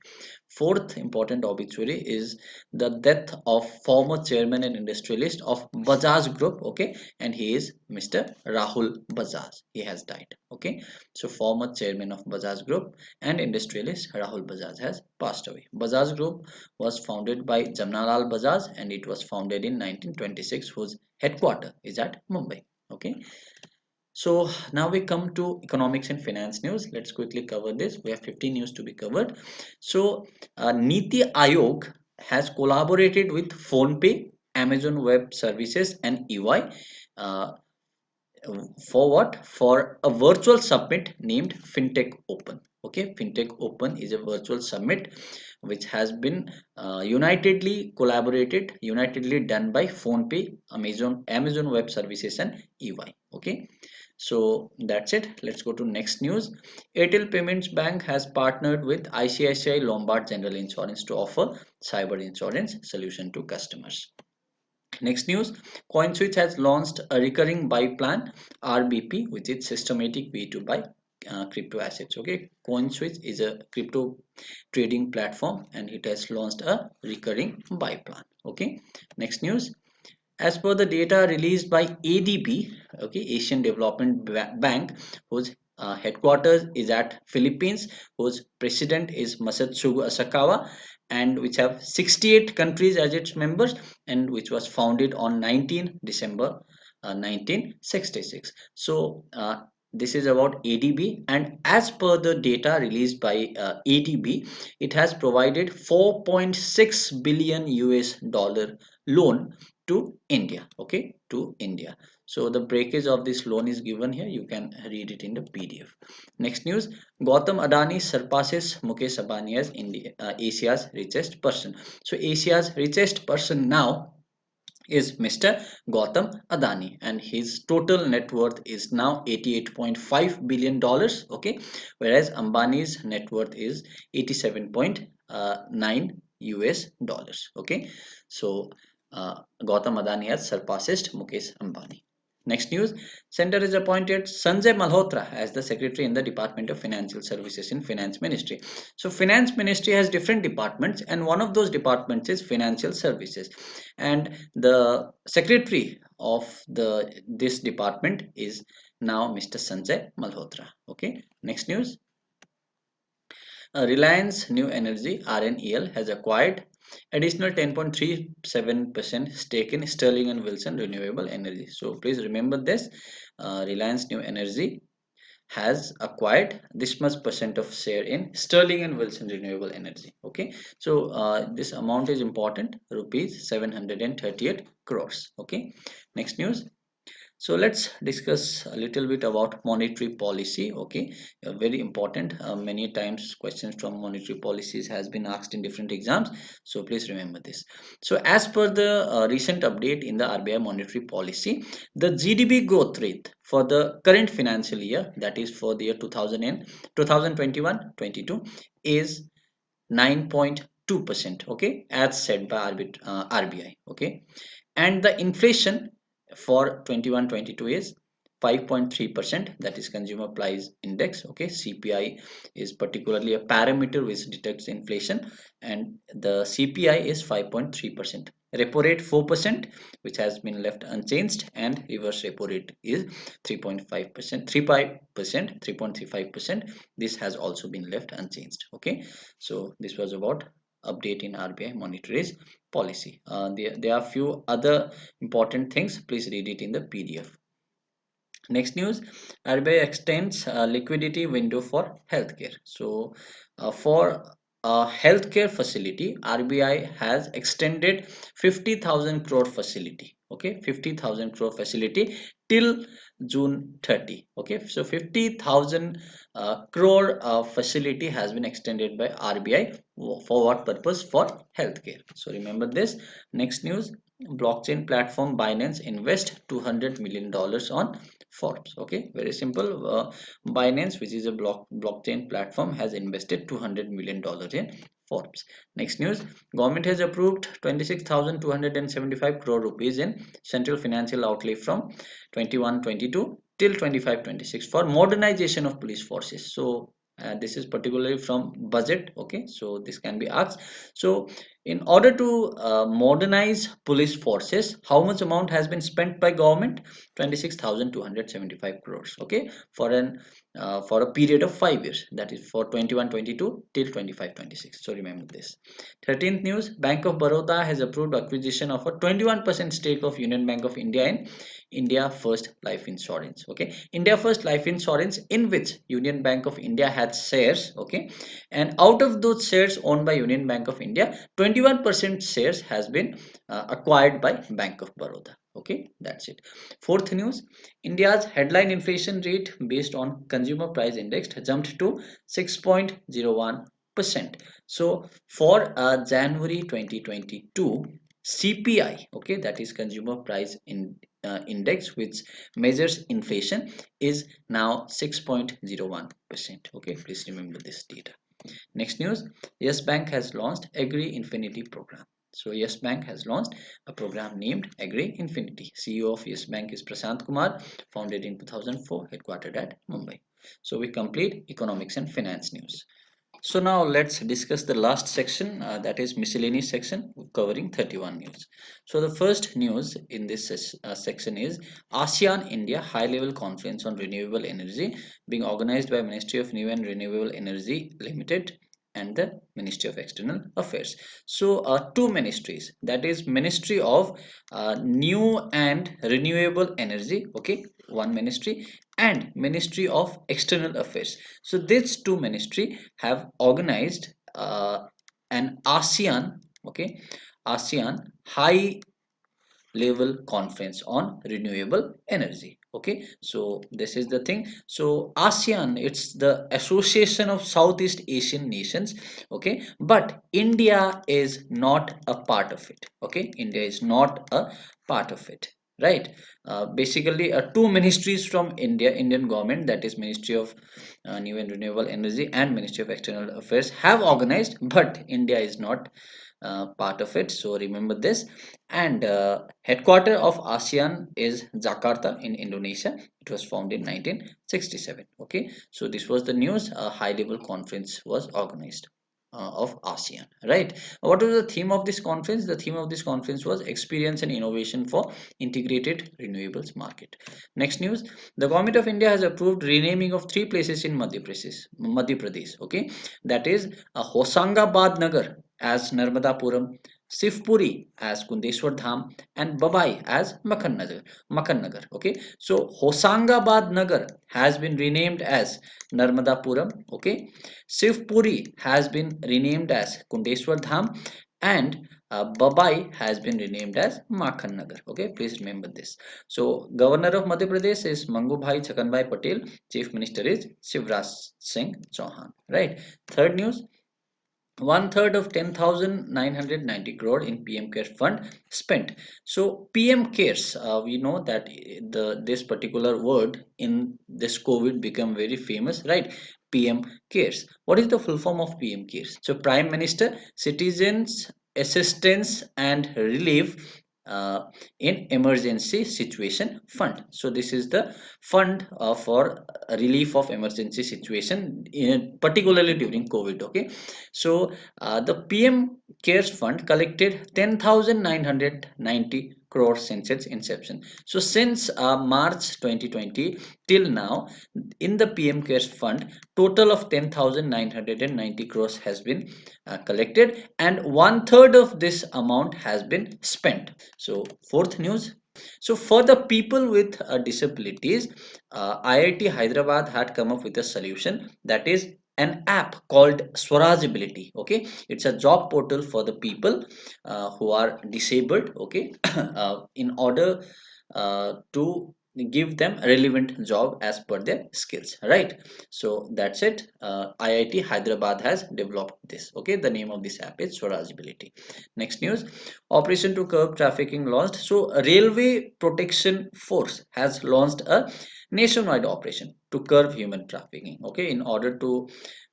Speaker 1: Fourth important obituary is the death of former chairman and industrialist of Bajaj Group. Okay, and he is Mr. Rahul Bajaj. He has died. Okay, so former chairman of Bajaj Group and industrialist Rahul Bajaj has passed away. Bajaj Group was founded by Jamnalal Bajaj, and it was founded in 1926, whose headquarter is at Mumbai. Okay, so now we come to economics and finance news. Let's quickly cover this. We have 15 news to be covered. So Niti Aayog has collaborated with PhonePe, Amazon Web Services, and EY uh, for what? For a virtual summit named FinTech Open. Okay, FinTech Open is a virtual summit which has been unitedly done by PhonePe, Amazon Web Services, and EY. Okay, so that's it. Let's go to next news. Airtel Payments Bank has partnered with ICICI Lombard General Insurance to offer cyber insurance solution to customers. Next news, CoinSwitch has launched a recurring buy plan RBP, which is systematic way to buy crypto assets. Okay, CoinSwitch is a crypto trading platform and it has launched a recurring buy plan. Okay, next news, as per the data released by ADB, okay, Asian Development Bank, whose headquarters is at Philippines, whose president is Masatsugu Asakawa, and which have 68 countries as its members, and which was founded on 19 December 1966. So this is about ADB, and as per the data released by ADB, it has provided 4.6 billion US dollar loan to India. Okay, to India. So the breakage of this loan is given here. You can read it in the PDF. Next news, Gautam Adani surpasses Mukesh Ambani as Asia's richest person. So Asia's richest person now is Mr. Gautam Adani, and his total net worth is now $88.5 billion. Okay, whereas Ambani's net worth is 87.9 US dollars. Okay, so Gautam Adani has surpassed Mukesh Ambani. Next news, Center has appointed Sanjay Malhotra as the secretary in the Department of Financial Services in Finance Ministry. So Finance Ministry has different departments, and one of those departments is Financial Services, and the secretary of the this department is now Mr. Sanjay Malhotra. Okay. Next news, Reliance New Energy (RNEL) has acquired additional 10.37% stake in Sterling and Wilson Renewable Energy. So please remember this. Reliance New Energy has acquired this much percent of share in Sterling and Wilson Renewable Energy. Okay, so this amount is important, rupees 738 crores. Okay, next news. So let's discuss a little bit about monetary policy. Okay, very important. Many times questions from monetary policies has been asked in different exams. So please remember this. So as per the recent update in the RBI monetary policy, the GDP growth rate for the current financial year, that is for the year 2021-22, is 9.2%. Okay, as said by RBI. Okay, and the inflation for 21-22 is 5.3%, that is consumer price index. Okay, CPI is particularly a parameter which detects inflation, and the CPI is 5.3%. Repo rate 4%, which has been left unchanged, and reverse repo rate is 3.5%, 3.35%. This has also been left unchanged. Okay, so this was about update in RBI monetary policy. There are few other important things. Please read it in the PDF. Next news, RBI extends liquidity window for healthcare. So for a healthcare facility, RBI has extended 50,000 crore facility. Okay, 50,000 crore facility till June 30. Okay, so 50,000 crore facility has been extended by RBI. For what purpose? For healthcare. So remember this. Next news, blockchain platform Binance invest $200 million on Forbes. Okay, very simple. Binance, which is a blockchain platform, has invested $200 million in Forbes. Next news, government has approved 26,275 crore rupees in central financial outlay from 21-22 till 25-26 for modernization of police forces. So this is particularly from budget. Okay, so this can be asked. So in order to modernize police forces, how much amount has been spent by government? 26,275 crores. Okay, for a period of 5 years, that is for 21-22 till 25-26. So remember this. 13th news, Bank of Baroda has approved acquisition of a 21% stake of Union Bank of India in India First Life Insurance. Okay, India First Life Insurance, in which Union Bank of India had shares. Okay, and out of those shares owned by Union Bank of India, 21% shares has been acquired by Bank of Baroda. Okay, that's it. Fourth news, India's headline inflation rate based on consumer price index jumped to 6.01%. So for January 2022, CPI, okay, that is consumer price index, which measures inflation, is now 6.01%. Okay, please remember this data. Next news, Yes Bank has launched Agri Infinity program. So Yes Bank has launched a program named Agri Infinity. CEO of Yes Bank is Prasant Kumar, founded in 2004, headquartered at Mumbai. So we complete economics and finance news. So now let's discuss the last section, that is miscellaneous section, covering 31 news. So the first news in this section is ASEAN India High Level Conference on Renewable Energy being organized by Ministry of New and Renewable Energy Limited and the Ministry of External Affairs. So two ministries, that is Ministry of New and Renewable Energy, okay, one ministry, and Ministry of External Affairs. So these two ministry have organized an ASEAN, okay, ASEAN high level conference on renewable energy. Okay, so this is the thing. So ASEAN, it's the association of Southeast Asian nations. Okay, but India is not a part of it. Okay, India is not a part of it, right? Basically two ministries from Indian government, that is Ministry of New and Renewable Energy and Ministry of External Affairs, have organized, but India is not part of it, so remember this. And headquarter of ASEAN is Jakarta in Indonesia. It was formed in 1967. Okay, so this was the news. A high level conference was organized of ASEAN, right? What was the theme of this conference? The theme of this conference was experience and innovation for integrated renewables market. Next news, the government of India has approved renaming of three places in Madhya Pradesh. Okay, that is Hosangabad Nagar as Narmadapuram, Sivpuri as Kundeshwar Dham, and Babai as Makhan Nagar. Okay, so Hosangabad Nagar has been renamed as Narmadapuram. Okay, Sivpuri has been renamed as Kundeshwar Dham, and Babai has been renamed as Makhan Nagar. Okay, please remember this. So, Governor of Madhya Pradesh is Mangubhai Chakanbhai Patel. Chief Minister is Shivraj Singh Chauhan. Right. Third news, one third of 10,990 crore in PM CARES fund spent. So PM CARES, we know that this particular word in this COVID become very famous, right? PM CARES. What is the full form of PM CARES? So Prime Minister Citizens Assistance and Relief in Emergency Situation Fund. So this is the fund for relief of emergency situation, particularly during COVID. Okay, so the PM CARES Fund collected 10,990 crores since its inception. So since March 2020 till now, in the PM CARES Fund, total of 10,990 crores has been collected, and one third of this amount has been spent. So fourth news. So for the people with disabilities, IIT Hyderabad had come up with a solution, that is an app called Swarajability. Okay, it's a job portal for the people who are disabled. Okay, in order to give them relevant job as per their skills, right? So that's it. IIT Hyderabad has developed this. Okay, the name of this app is Swarajability. Next news, operation to curb trafficking launched. So Railway Protection Force has launched a nationwide operation to curb human trafficking. Okay,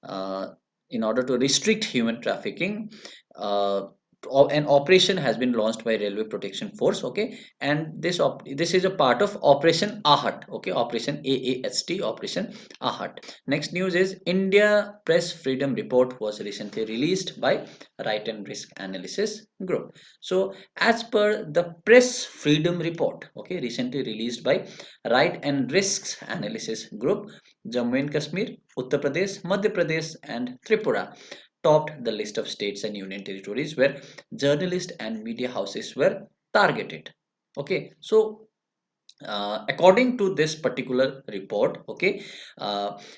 Speaker 1: uh, in order to restrict human trafficking, uh, an operation has been launched by Railway Protection Force. Okay, and this is a part of Operation Ahat. Okay, Operation AAST, Operation Ahat. Next news is India Press Freedom Report was recently released by Right and Risk Analysis Group. So as per the Press Freedom Report, okay, recently released by Right and Risks Analysis Group, Jammu and Kashmir, Uttar Pradesh, Madhya Pradesh, and Tripura topped the list of states and union territories where journalists and media houses were targeted. Okay, so according to this particular report, okay,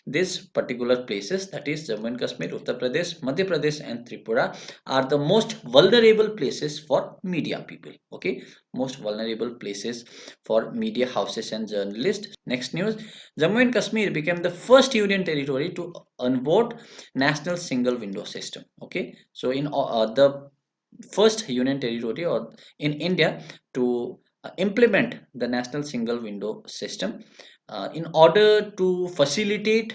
Speaker 1: this particular places, that is Jammu and Kashmir, Uttar Pradesh, Madhya Pradesh, and Tripura, are the most vulnerable places for media people. Okay, most vulnerable places for media houses and journalists. Next news, Jammu and Kashmir became the first union territory to onboard national single window system. Okay, so in the first union territory or in India to implement the national single window system in order to facilitate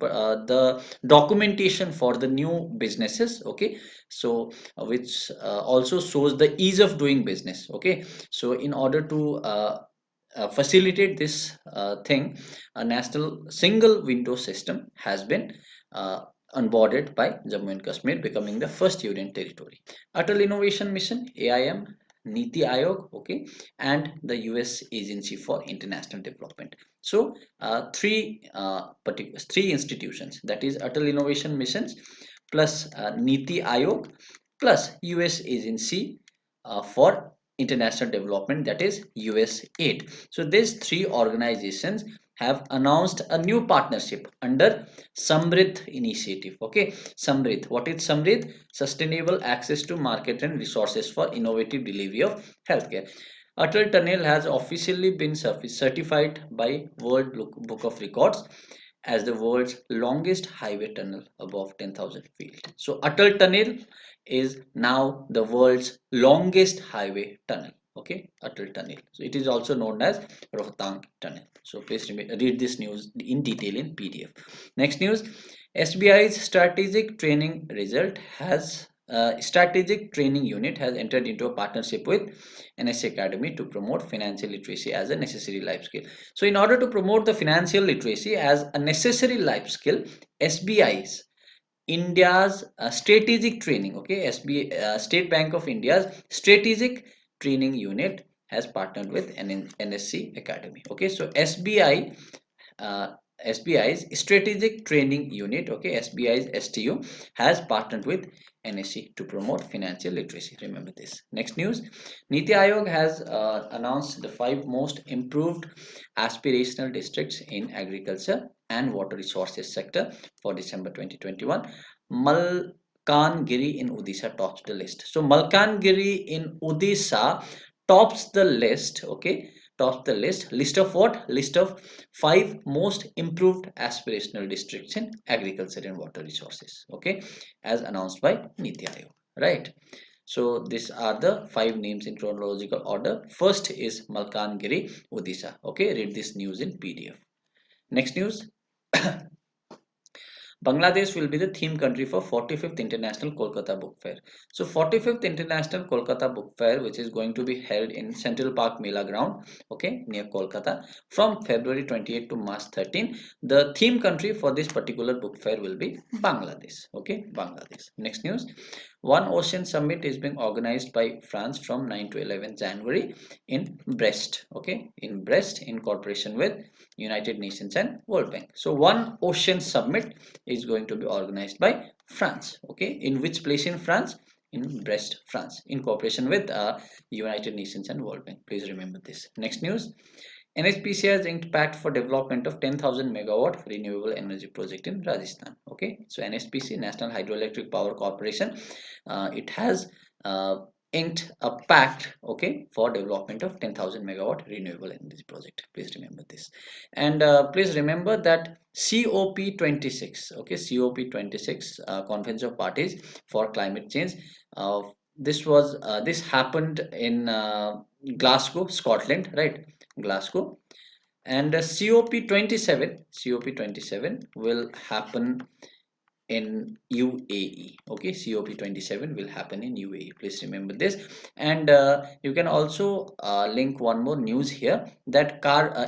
Speaker 1: the documentation for the new businesses. Okay, so which also shows the ease of doing business. Okay, so in order to facilitate this thing, a national single window system has been uh, onboarded by Jammu and Kashmir, becoming the first union territory. Atal Innovation Mission, AIM, Niti Aayog, okay, and the US Agency for International Development. So three institutions, that is Atal Innovation Missions plus Niti Aayog plus US Agency for International Development, that is USAID. So these three organizations have announced a new partnership under Samrit initiative. Okay, Samrit. What is Samrit? Sustainable access to market and resources for innovative delivery of healthcare. Atal Tunnel has officially been certified by World Book of Records as the world's longest highway tunnel above 10,000 feet. So Atal Tunnel is now the world's longest highway tunnel. Okay, Atal Tunnel. So it is also known as Rohtang Tunnel. So please read this news in detail in PDF. Next news, SBI's strategic training result has Strategic Training Unit has entered into a partnership with NSC Academy to promote financial literacy as a necessary life skill. So, in order to promote the financial literacy as a necessary life skill, SBI's India's strategic training, okay, State Bank of India's strategic training unit has partnered with NSC Academy. Okay, so uh, SBI's Strategic Training Unit, okay, SBI's STU, has partnered with NSC to promote financial literacy. Remember this. Next news: Niti Aayog has announced the five most improved aspirational districts in agriculture and water resources sector for December 2021. Malkangiri in Odisha tops the list. So Malkangiri in Odisha tops the list. Okay, tops the list of what? List of five most improved aspirational districts in agriculture and water resources. Okay, as announced by Niti Aayog. Right. So these are the five names in chronological order. First is Malkangiri, Odisha. Okay, read this news in PDF. Next news: Bangladesh will be the theme country for 45th International Kolkata Book Fair. So 45th International Kolkata Book Fair, which is going to be held in Central Park Mela Ground, okay, near Kolkata, from February 28 to March 13. The theme country for this particular book fair will be Bangladesh. Okay, Bangladesh. Next news: One Ocean Summit is being organized by France from 9 to 11 January in Brest. Okay, in Brest, in cooperation with United Nations and World Bank. So One Ocean Summit is going to be organized by France. Okay, in which place in France? In Brest, France, in cooperation with United Nations and World Bank. Please remember this. Next news: NHPC has inked pact for development of 10,000 megawatt renewable energy project in Rajasthan. Okay, so NHPC, National Hydroelectric Power Corporation, it has inked a pact, okay, for development of 10,000 megawatt renewable energy project. Please remember this. And please remember that COP26, okay, COP26, Conference of Parties for Climate Change. This happened in Glasgow, Scotland, right? Glasgow. And COP27 will happen in UAE. Okay, COP27 will happen in UAE. Please remember this. And you can also link one more news here, that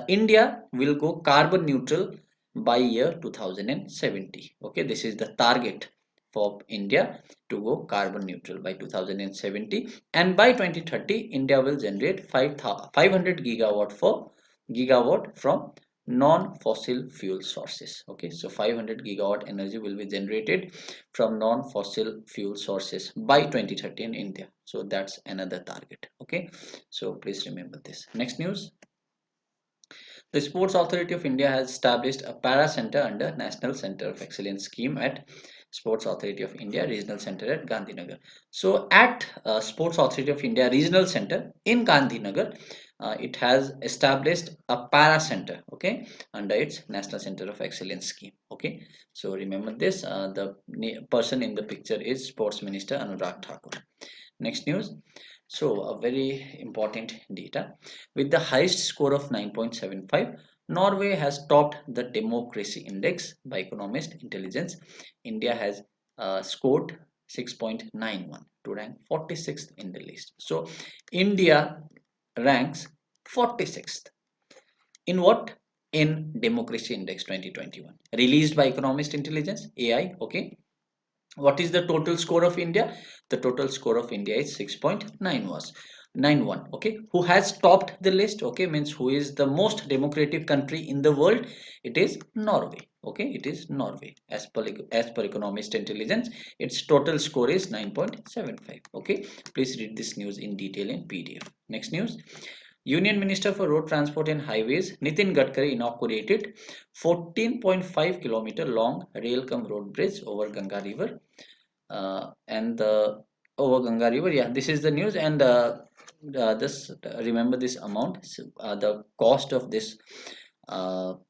Speaker 1: India will go carbon neutral by year 2070. Okay, this is the target for India, to go carbon neutral by 2070, and by 2030 India will generate 500 gigawatt from non-fossil fuel sources. Okay, so 500 gigawatt energy will be generated from non-fossil fuel sources by 2030 in India. So that's another target. Okay, so please remember this. Next news: the Sports Authority of India has established a para center under National Center of Excellence scheme at Sports Authority of India Regional Center at Gandhinagar. So at Sports Authority of India Regional Center in Gandhinagar, it has established a para center, okay, under its National Center of Excellence scheme. Okay, so remember this. The person in the picture is Sports Minister Anurag Thakur. Next news: so a very important data, with the highest score of 9.75, Norway has topped the democracy index by Economist Intelligence. India has scored 6.91 to rank 46th in the list. So India ranks 46th in what? In democracy index 2021, released by Economist Intelligence, AI. Okay, what is the total score of India? The total score of India is 6.9 was 91. Okay, who has topped the list? Okay, means who is the most democratic country in the world? It is Norway. Okay, it is Norway. As per Economist Intelligence, its total score is 9.75. Okay, please read this news in detail in PDF. Next news: Union Minister for Road Transport and Highways Nitin Gadkari inaugurated 14.5 kilometer long rail cum road bridge over Ganga River. And the over Ganga River, yeah, this is the news. And this remember this amount. The cost of this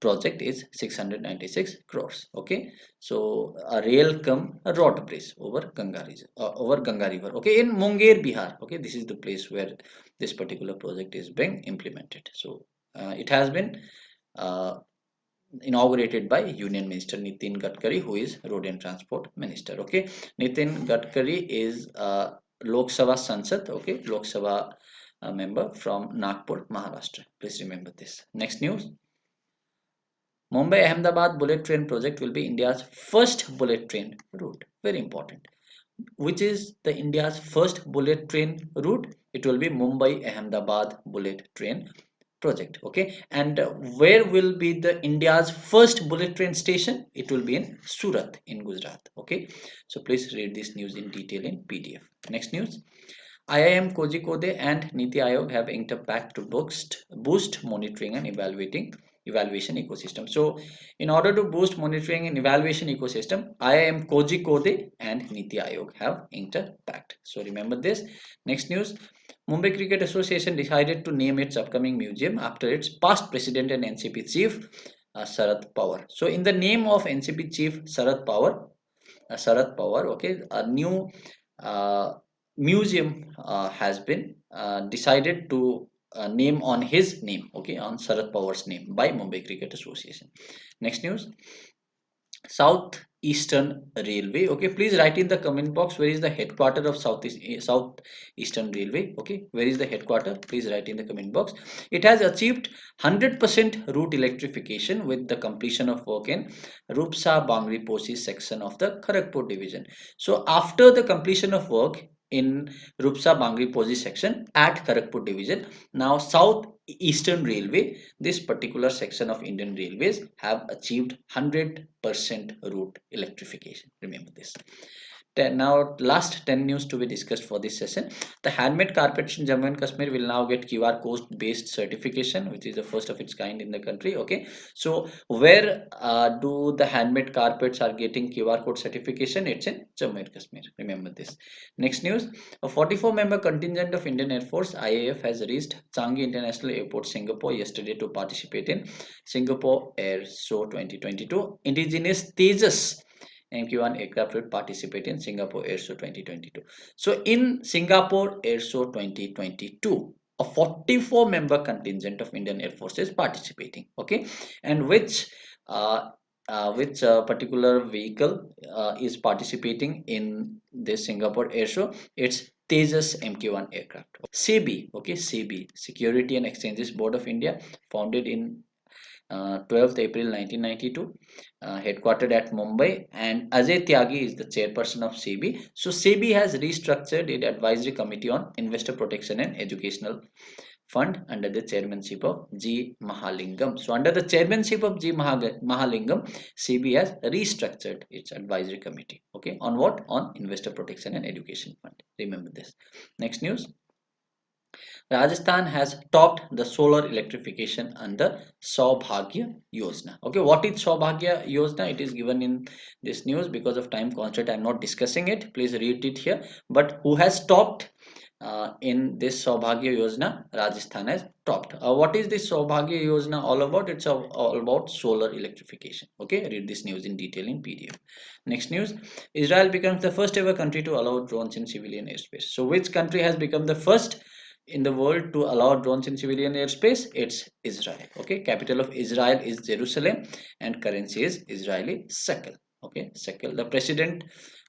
Speaker 1: project is 696 crores. Okay, so a rail cum a road bridge over Ganga River. Okay, in Munger, Bihar. Okay, this is the place where this particular project is being implemented. So it has been uh, inaugurated by Union Minister Nitin Gadkari, who is Road and Transport Minister. Okay, Nitin Gadkari is Lok Sabha Sansad, okay, Lok Sabha member from Nagpur, Maharashtra. Please remember this. Next news. Mumbai Ahmedabad bullet train project will be India's first bullet train route. Very important. Which is the India's first bullet train route? It will be Mumbai Ahmedabad bullet train project. Okay, and where will be the India's first bullet train station? It will be in Surat in Gujarat. Okay, so please read this news in detail in PDF. Next news. IIM Kozhikode and Niti Aayog have inked a pact to boost monitoring and evaluation ecosystem. So, in order to boost monitoring and evaluation ecosystem, IIM Kozhikode and Niti Aayog have inked a pact. So, remember this. Next news. Mumbai Cricket Association decided to name its upcoming museum after its past president and NCP chief Sharad Pawar. So, in the name of NCP chief Sharad Pawar, okay, a new uh, museum has been decided to name on his name, okay, on Sharad Pawar's name by Mumbai Cricket Association. Next news. South Eastern Railway. Okay, please write in the comment box where is the headquarter of South Eastern Railway. Okay, where is the headquarter? Please write in the comment box. It has achieved 100% route electrification with the completion of work in Rupsa Bangri Posi section of the Kharagpur division. So after the completion of work in Rupsa Bangri Posi section at Kharagpur division, now South Eastern Railway, this particular section of Indian Railways, have achieved 100% route electrification. Remember this. Now, last 10 news to be discussed for this session. The handmade carpets in Jammu and Kashmir will now get QR code based certification, which is the first of its kind in the country. Okay, so where do the handmade carpets are getting QR code certification? It's in Jammu and Kashmir. Remember this. Next news. A 44-member contingent of Indian Air Force (IAF) has reached Changi International Airport, Singapore yesterday to participate in Singapore Air Show 2022. Indigenous Tejas MQ-1 aircraft will participate in Singapore Air Show 2022. So in Singapore Air Show 2022, a 44-member contingent of Indian Air Force is participating. Okay, and which particular vehicle is participating in this Singapore Air Show? It's Tejas MK-1 aircraft. SEBI, okay, SEBI, Security and Exchanges Board of India, founded in 12th April 1992, headquartered at Mumbai, and Ajay Tyagi is the chairperson of SEBI. So SEBI has restructured its advisory committee on investor protection and educational fund under the chairmanship of G. Mahalingam. So under the chairmanship of G. Mahalingam, SEBI has restructured its advisory committee. Okay, on what? On investor protection and education fund. Remember this. Next news. Rajasthan has topped the solar electrification under Saubhagya Yojana. Okay, what is Saubhagya Yojana? It is given in this news. Because of time constraint, I am not discussing it. Please read it here. But who has topped in this Saubhagya Yojana? Rajasthan has topped. What is this Saubhagya Yojana all about? It's all about solar electrification. Okay, read this news in detail in PDF. Next news. Israel becomes the first ever country to allow drones in civilian airspace. So which country has become the first in the world to allow drones in civilian airspace? It's Israel. Okay, capital of Israel is Jerusalem and currency is Israeli shekel. Okay, shekel. The president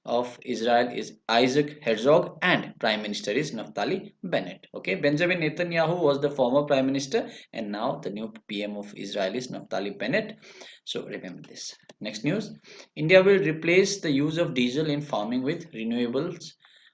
Speaker 1: of Israel is Isaac Herzog and prime minister is Naftali Bennett. Okay, Benjamin Netanyahu was the former prime minister and now the new PM of Israel is Naftali Bennett. So remember this. Next news. India will replace the use of diesel in farming with renewables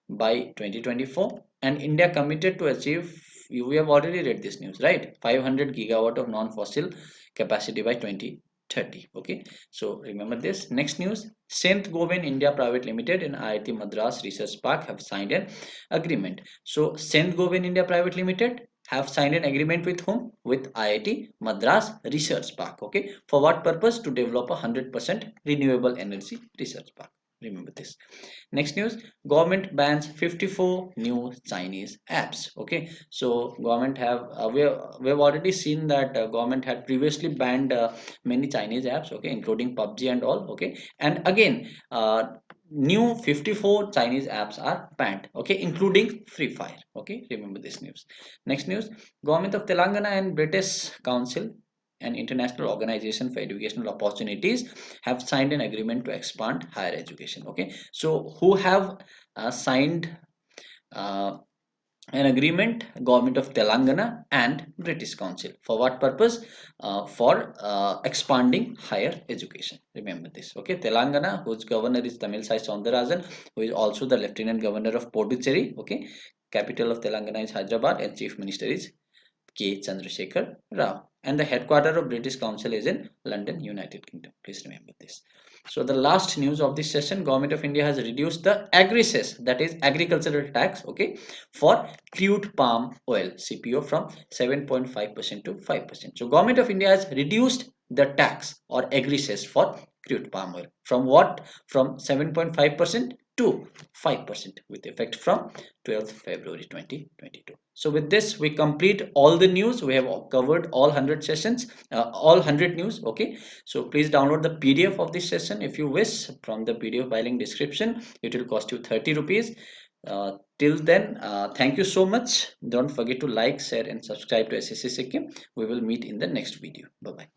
Speaker 1: by 2024, and India committed to achieve, we have already read this news, right, 500 gigawatt of non-fossil capacity by 2030. Okay, so remember this. Next news. Saint Gobain India Private Limited and IIT Madras Research Park have signed an agreement. So Saint Gobain India Private Limited have signed an agreement with whom? With IIT Madras Research Park. Okay, for what purpose? To develop a 100% renewable energy research park. Remember this. Next news. Government bans 54 new Chinese apps. Okay, so government have we have already seen that government had previously banned many Chinese apps. Okay, including PUBG and all. Okay, and again new 54 Chinese apps are banned. Okay, including Free Fire. Okay, remember this news. Next news. Government of Telangana and British Council an international organization for educational opportunities, have signed an agreement to expand higher education. Okay, so who have signed uh, an agreement? Government of Telangana and British Council. For what purpose? For expanding higher education. Remember this. Okay, Telangana, whose governor is Tamil Sai Soundarajan, who is also the lieutenant governor of Pondicherry. Okay, capital of Telangana is Hyderabad and chief minister is K. Chandrasekhar Rao. And the headquarter of British Council is in London, United Kingdom. Please remember this. So the last news of this session, Government of India has reduced the agri-cess, that is agricultural tax, okay, for crude palm oil CPO from 7.5% to 5%. So Government of India has reduced the tax or agri-cess for crude palm oil from what? From 7.5% to 5% with effect from 12th February 2022. So with this, we complete all the news. We have covered all 100 sessions, all 100 news. Okay. So please download the PDF of this session if you wish from the PDF by link description. It will cost you 30 rupees. Till then, thank you so much. Don't forget to like, share, and subscribe to SSC Sikkim. We will meet in the next video. Bye bye.